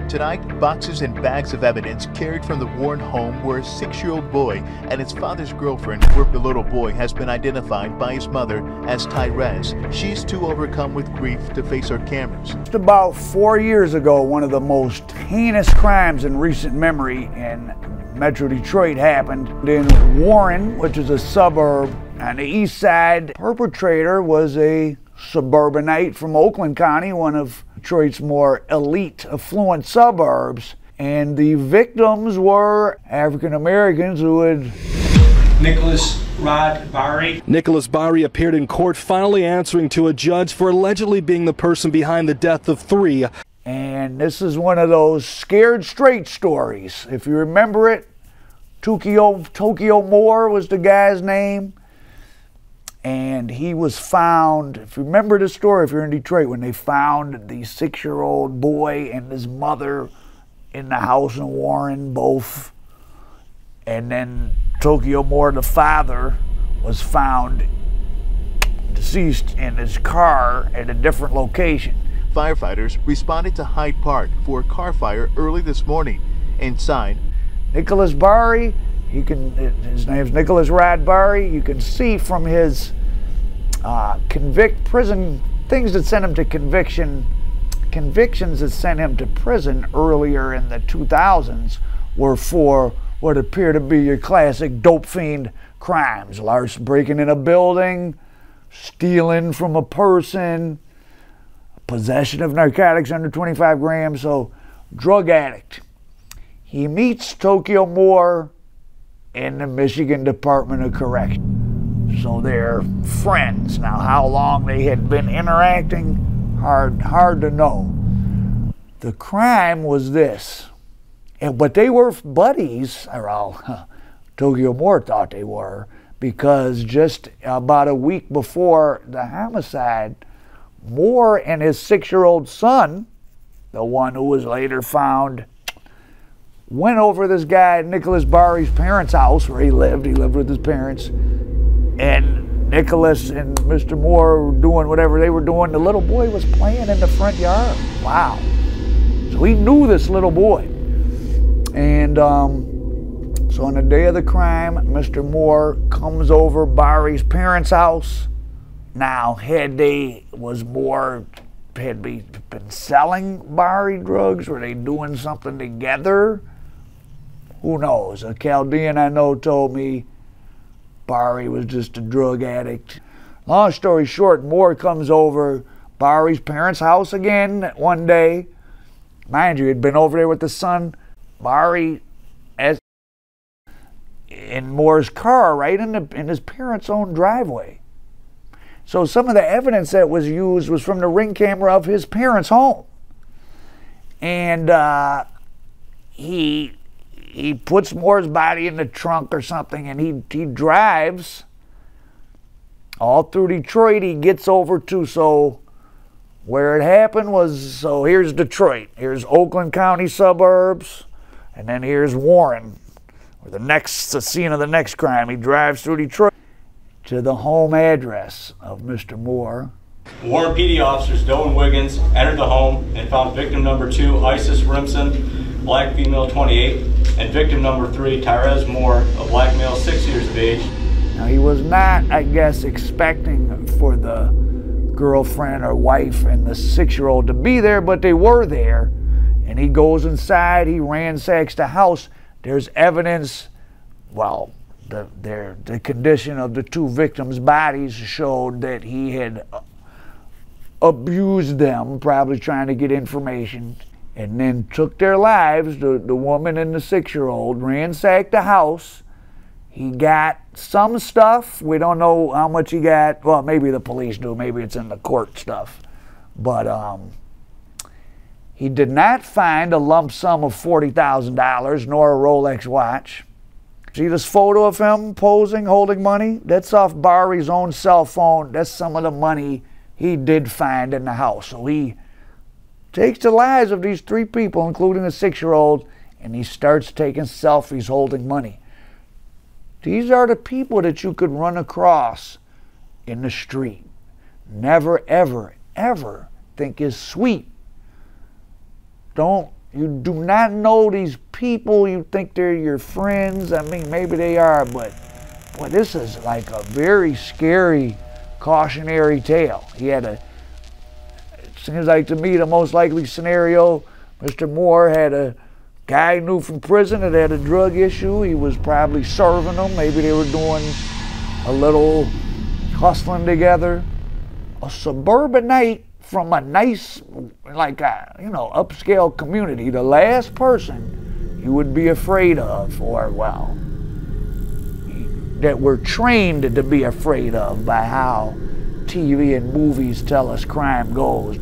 Tonight, boxes and bags of evidence carried from the Warren home where a 6-year-old boy and his father's girlfriend where the little boy has been identified by his mother as Tyrese. She's too overcome with grief to face our cameras. Just about 4 years ago, one of the most heinous crimes in recent memory in Metro Detroit happened in Warren, which is a suburb on the east side. The perpetrator was a suburbanite from Oakland County, one of Detroit's more elite, affluent suburbs, and the victims were African Americans who had Saad Bahri. Nicholas Bahri appeared in court, finally answering to a judge for allegedly being the person behind the death of 3. And this is one of those scared straight stories. If you remember it, Tokyo Moore was the guy's name. And he was found, if you remember the story, if you're in Detroit, when they found the 6-year-old boy and his mother in the house in Warren, both. And then Tokyo Moore, the father, was found deceased in his car at a different location. Firefighters responded to Hyde Park for a car fire early this morning. Inside, Nicholas Bahri, his name's Nicholas Saad Bahri. You can see from his prison things that sent him to convictions that sent him to prison earlier in the 2000s were for what appear to be your classic dope fiend crimes: larceny, breaking in a building, stealing from a person, possession of narcotics under 25 grams. So, drug addict. He meets Tokyo Moore in the Michigan Department of Correction. So they're friends. Now, how long they had been interacting, hard to know. The crime was this, but they were buddies, or Tokyo Moore thought they were, because just about a week before the homicide, Moore and his 6-year-old son, the one who was later found, went over this guy, Nicholas Bahri's parents' house where he lived. He lived with his parents. And Nicholas and Mr. Moore were doing whatever they were doing. The little boy was playing in the front yard. Wow. So he knew this little boy. And so on the day of the crime, Mr. Moore comes over Bahri's parents' house. Now, had been selling Bahri drugs? Were they doing something together? Who knows? A Chaldean I know told me Bahri was just a drug addict. Long story short, Moore comes over Bahri's parents' house again one day. Mind you, he'd been over there with the son. Bahri in Moore's car, right in his parents' own driveway. So some of the evidence that was used was from the ring camera of his parents' home. And he puts Moore's body in the trunk or something, and he drives all through Detroit. He gets over to, so where it happened was, so here's Detroit. Here's Oakland County suburbs, and then here's Warren, where the scene of the next crime. He drives through Detroit to the home address of Mr. Moore. Warren PD officers Doe and Wiggins entered the home and found victim number 2, Isis Rimson, black female, 28, and victim number 3, Tyrese Moore, a black male, 6 years of age. Now, he was not, I guess, expecting for the girlfriend or wife and the 6-year-old to be there, but they were there. And he goes inside, he ransacks the house. There's evidence, well, the condition of the 2 victims' bodies showed that he had abused them, probably trying to get information, and then took their lives. The woman and the 6-year-old ransacked the house. He got some stuff. We don't know how much he got. Well, maybe the police do. Maybe it's in the court stuff. But he did not find a lump sum of $40,000 nor a Rolex watch. See this photo of him posing, holding money? That's off Bahri's own cell phone. That's some of the money he did find in the house. So he takes the lives of these 3 people, including the 6-year-old, and he starts taking selfies holding money. These are the people that you could run across in the street. Never, ever, ever think is sweet. Don't You do not know these people. You think they're your friends. I mean, maybe they are, but boy, this is like a very scary, cautionary tale. It seems like to me the most likely scenario, Mr. Moore had a guy he knew from prison that had a drug issue. He was probably serving them. Maybe they were doing a little hustling together. A suburbanite from a nice, like a, upscale community, the last person you would be afraid of, or well, that we're trained to be afraid of by how TV and movies tell us crime goes.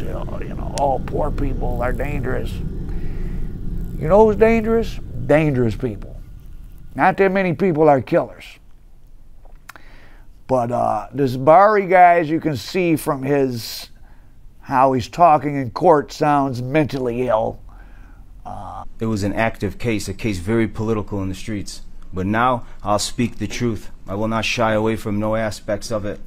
All poor people are dangerous. You know who's dangerous? Dangerous people. Not that many people are killers. But this Bahri guy, as you can see from how he's talking in court, sounds mentally ill. It was an active case, a case very political in the streets. But now I'll speak the truth. I will not shy away from no aspects of it.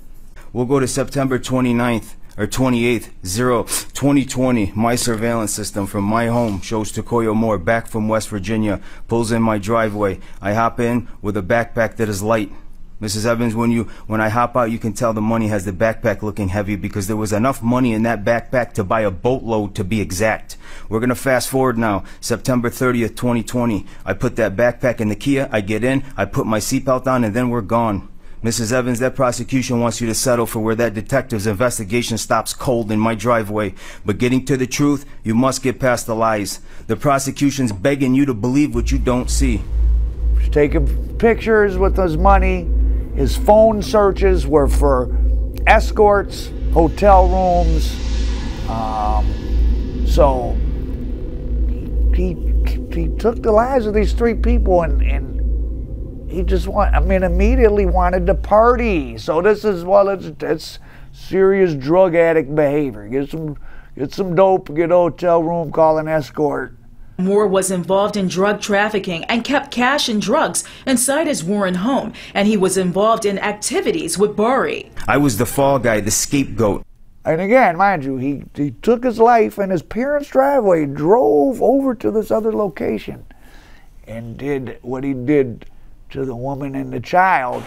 We'll go to September 29th or 28th, 2020. My surveillance system from my home shows Takoyo Moore back from West Virginia, pulls in my driveway. I hop in with a backpack that is light. Mrs. Evans, when I hop out, you can tell the money has the backpack looking heavy because there was enough money in that backpack to buy a boatload, to be exact. We're going to fast forward now, September 30th, 2020. I put that backpack in the Kia, I get in, I put my seatbelt on, and then we're gone. Mrs. Evans, that prosecution wants you to settle for where that detective's investigation stops cold in my driveway. But getting to the truth, you must get past the lies. The prosecution's begging you to believe what you don't see. He's taking pictures with his money. His phone searches were for escorts, hotel rooms. So he took the lives of these three people and he just immediately wanted to party. So this is, well, it's serious drug addict behavior. Get some dope, get a hotel room, call an escort. Moore was involved in drug trafficking and kept cash and drugs inside his Warren home, and he was involved in activities with Bahri. I was the fall guy, the scapegoat. And again, mind you, he took his life in his parents' driveway, drove over to this other location, and did what he did to the woman and the child.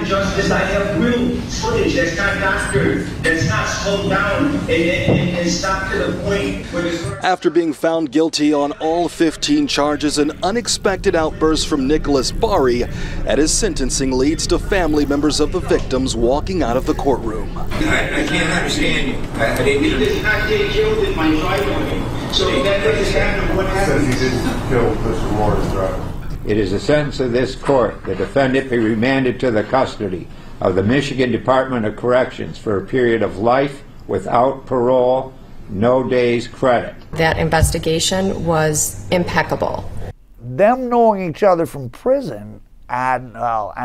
Justice, I have real footage that's not doctored, that's not slowed down and stopped to the point where there's... After being found guilty on all 15 charges, an unexpected outburst from Nicholas Bahri at his sentencing leads to family members of the victims walking out of the courtroom. I can't understand you. He did not get killed in my driveway. So that doesn't happen. What happened? He didn't kill Mr. Moore's driver. It is the sentence of this court, the defendant be remanded to the custody of the Michigan Department of Corrections for a period of life without parole, no days credit. That investigation was impeccable. Them knowing each other from prison, I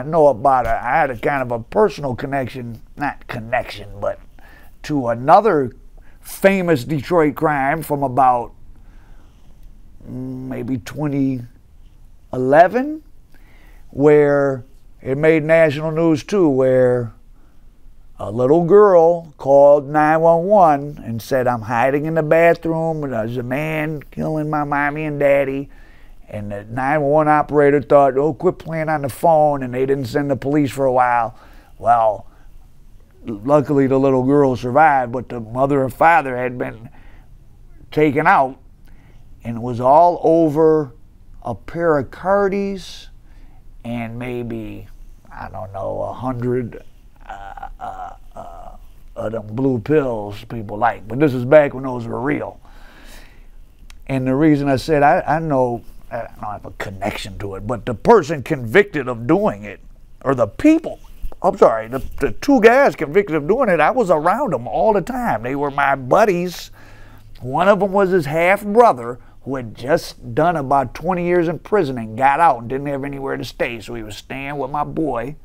know about it. I had a kind of a personal connection, not connection, but to another famous Detroit crime from about maybe 2011, where it made national news too, where a little girl called 911 and said, I'm hiding in the bathroom and there's a man killing my mommy and daddy. And the 911 operator thought, oh, quit playing on the phone, and they didn't send the police for a while. Well, luckily the little girl survived, but the mother and father had been taken out, and it was all over a pair of Cardis and maybe, I don't know, 100 of them blue pills people like. But this is back when those were real. And the reason I said I know, I don't have a connection to it, but the person convicted of doing it, or the people, I'm sorry, the two guys convicted of doing it, I was around them all the time. They were my buddies. One of them was his half-brother, who had just done about 20 years in prison and got out and didn't have anywhere to stay, so he was staying with my boy.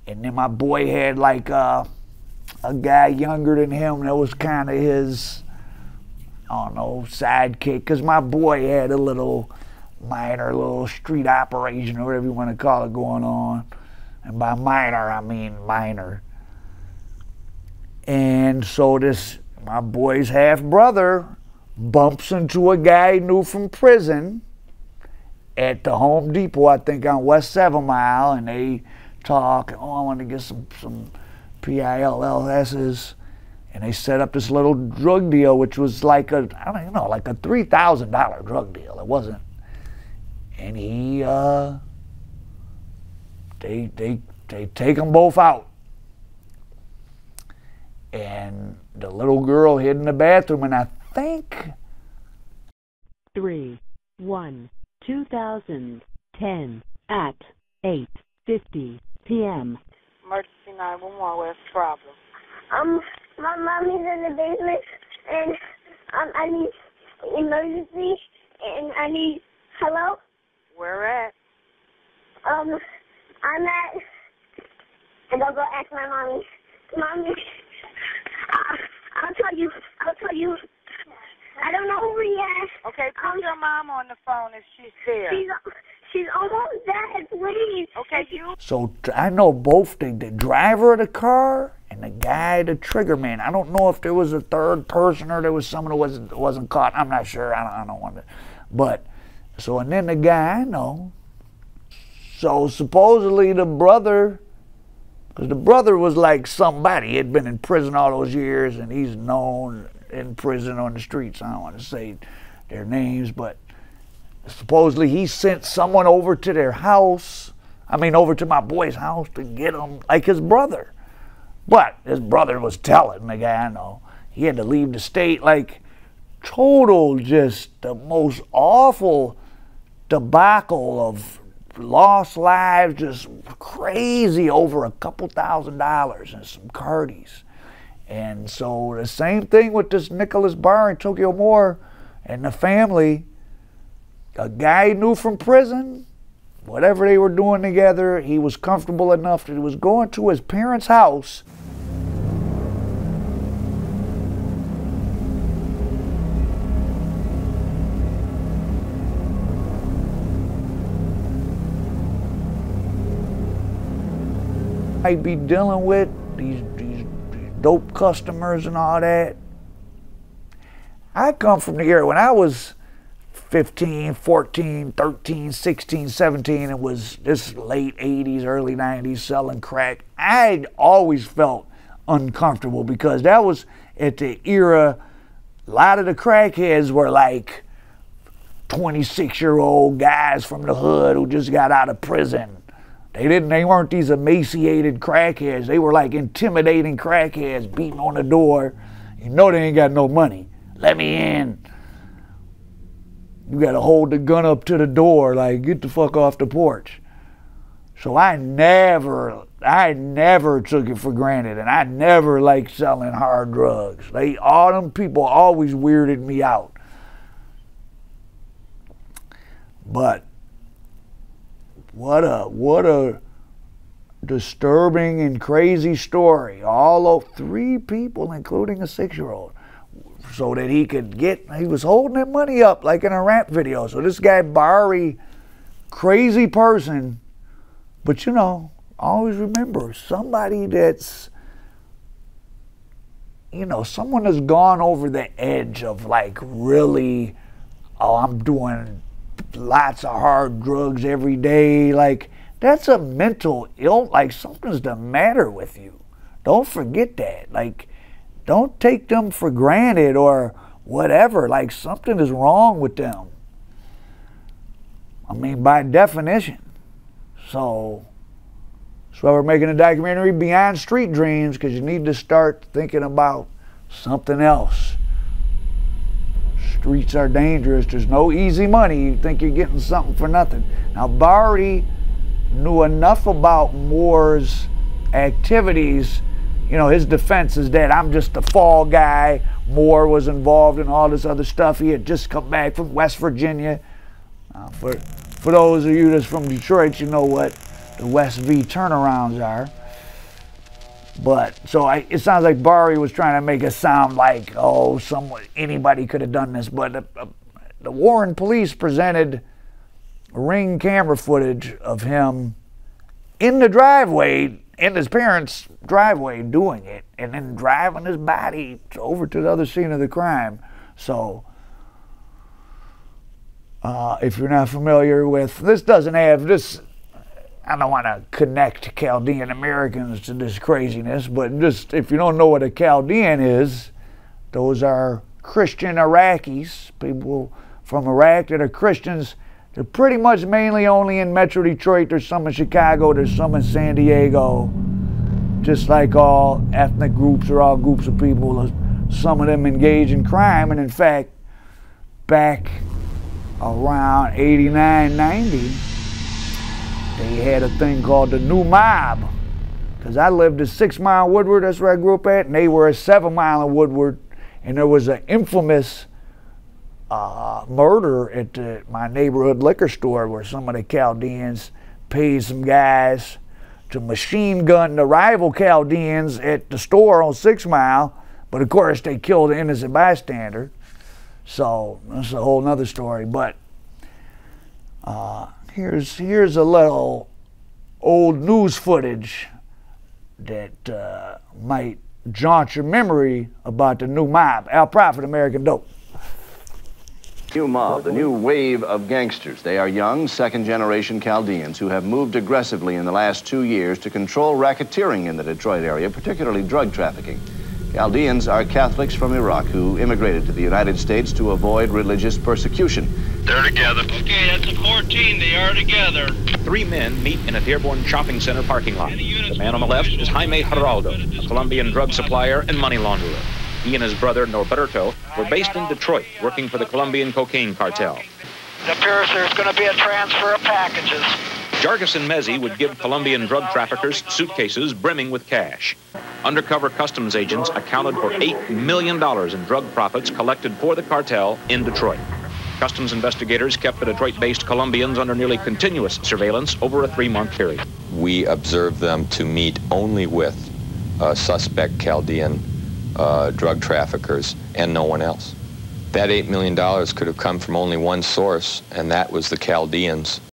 And then my boy had like a guy younger than him that was kind of his, I don't know, sidekick, because my boy had a little minor little street operation, or whatever you want to call it, going on. And by minor, I mean minor. And so this, my boy's half-brother, bumps into a guy he knew from prison at the Home Depot, I think on West 7 Mile, and they talk, oh, I want to get some PILLS's, and they set up this little drug deal, which was like a, I don't know, like a $3,000 drug deal. It wasn't. And they take them both out. And the little girl hid in the bathroom, and I think 3/1/2010 at 8:50 p.m. Emergency 911, where's the problem? My mommy's in the basement, and I need emergency, and I need, hello? Where at? I'm at, and I'll go ask my mommy. Mommy, I'll tell you, I don't know where he is. Okay, put your mom on the phone if she's there. She's almost there, please. Okay, you. So I know both the driver of the car and the guy, the trigger man. I don't know if there was a third person or there was someone who wasn't caught. I'm not sure. I don't want to. But, so, and then the guy I know. So supposedly the brother, because the brother was like somebody. He had been in prison all those years, and he's known in prison on the streets. I don't want to say their names, but supposedly he sent someone over to their house, over to my boy's house to get him, like his brother. But his brother was telling the guy I know he had to leave the state, like total, just the most awful debacle of lost lives, just crazy over a couple $1,000s and some cardies. And so the same thing with this Nicholas Bahri and Tokyo Moore and the family. A guy he knew from prison, whatever they were doing together, he was comfortable enough that he was going to his parents' house. I'd be dealing with these dope customers and all that. I come from the era when I was 15, 14, 13, 16, 17, it was this late 80s, early 90s, selling crack. I'd always felt uncomfortable because that was at the era, a lot of the crackheads were like 26-year-old guys from the hood who just got out of prison. They weren't these emaciated crackheads. They were like intimidating crackheads, beating on the door. You know they ain't got no money. Let me in. You gotta hold the gun up to the door, like, get the fuck off the porch. So I never took it for granted, and I never liked selling hard drugs. All them people always weirded me out. But what a disturbing and crazy story. All of 3 people, including a 6-year-old. So that he was holding that money up like in a rap video. So this guy Bahri, crazy person, but always remember somebody that's, someone that's gone over the edge of like really, oh, I'm doing lots of hard drugs every day. Like that's a mental illness, like something's the matter with you. Don't forget that. Like, don't take them for granted or whatever. Like something is wrong with them. By definition. So that's why we're making a documentary Beyond Street Dreams, because you need to start thinking about something else. Streets are dangerous. There's no easy money. You think you're getting something for nothing. Now Bahri knew enough about Moore's activities. His defense is that I'm just the fall guy. Moore was involved in all this other stuff. He had just come back from West Virginia. For those of you that's from Detroit, you know what the West V turnarounds are. But so it sounds like Bahri was trying to make it sound like, oh, anybody could have done this. But the Warren police presented Ring camera footage of him in the driveway, in his parents' driveway, doing it, and then driving his body over to the other scene of the crime. So If you're not familiar with, this doesn't have this, I don't want to connect Chaldean Americans to this craziness, but just if you don't know what a Chaldean is, those are Christian Iraqis, people from Iraq that are Christians. They're pretty much mainly only in Metro Detroit. There's some in Chicago, there's some in San Diego. Just like all ethnic groups or all groups of people, some of them engage in crime. And in fact, back around 89, 90, they had a thing called the New Mob. Because I lived at 6 Mile Woodward, that's where I grew up at, and they were at 7 Mile in Woodward. And there was an infamous murder at my neighborhood liquor store where some of the Chaldeans paid some guys to machine gun the rival Chaldeans at the store on 6 Mile, but of course they killed an innocent bystander. So that's a whole nother story. But here's a little old news footage that might jaunt your memory about the New Mob. Al Prophet, American Dope. New mob, the new wave of gangsters. They are young, second-generation Chaldeans who have moved aggressively in the last 2 years to control racketeering in the Detroit area, particularly drug trafficking. Chaldeans are Catholics from Iraq who immigrated to the United States to avoid religious persecution. They're together. Okay, that's a 14. They are together. 3 men meet in a Dearborn shopping center parking lot. The man on the left is Jaime Geraldo, a Colombian drug supplier and money launderer. He and his brother Norberto were based in Detroit, working for the Colombian cocaine cartel. It appears there's going to be a transfer of packages. Jargus and Mezzi would give Colombian drug traffickers suitcases brimming with cash. Undercover customs agents accounted for $8 million in drug profits collected for the cartel in Detroit. Customs investigators kept the Detroit-based Colombians under nearly continuous surveillance over a 3-month period. We observed them to meet only with suspect Chaldean drug traffickers and no one else. That $8 million could have come from only one source, and that was the Chaldeans.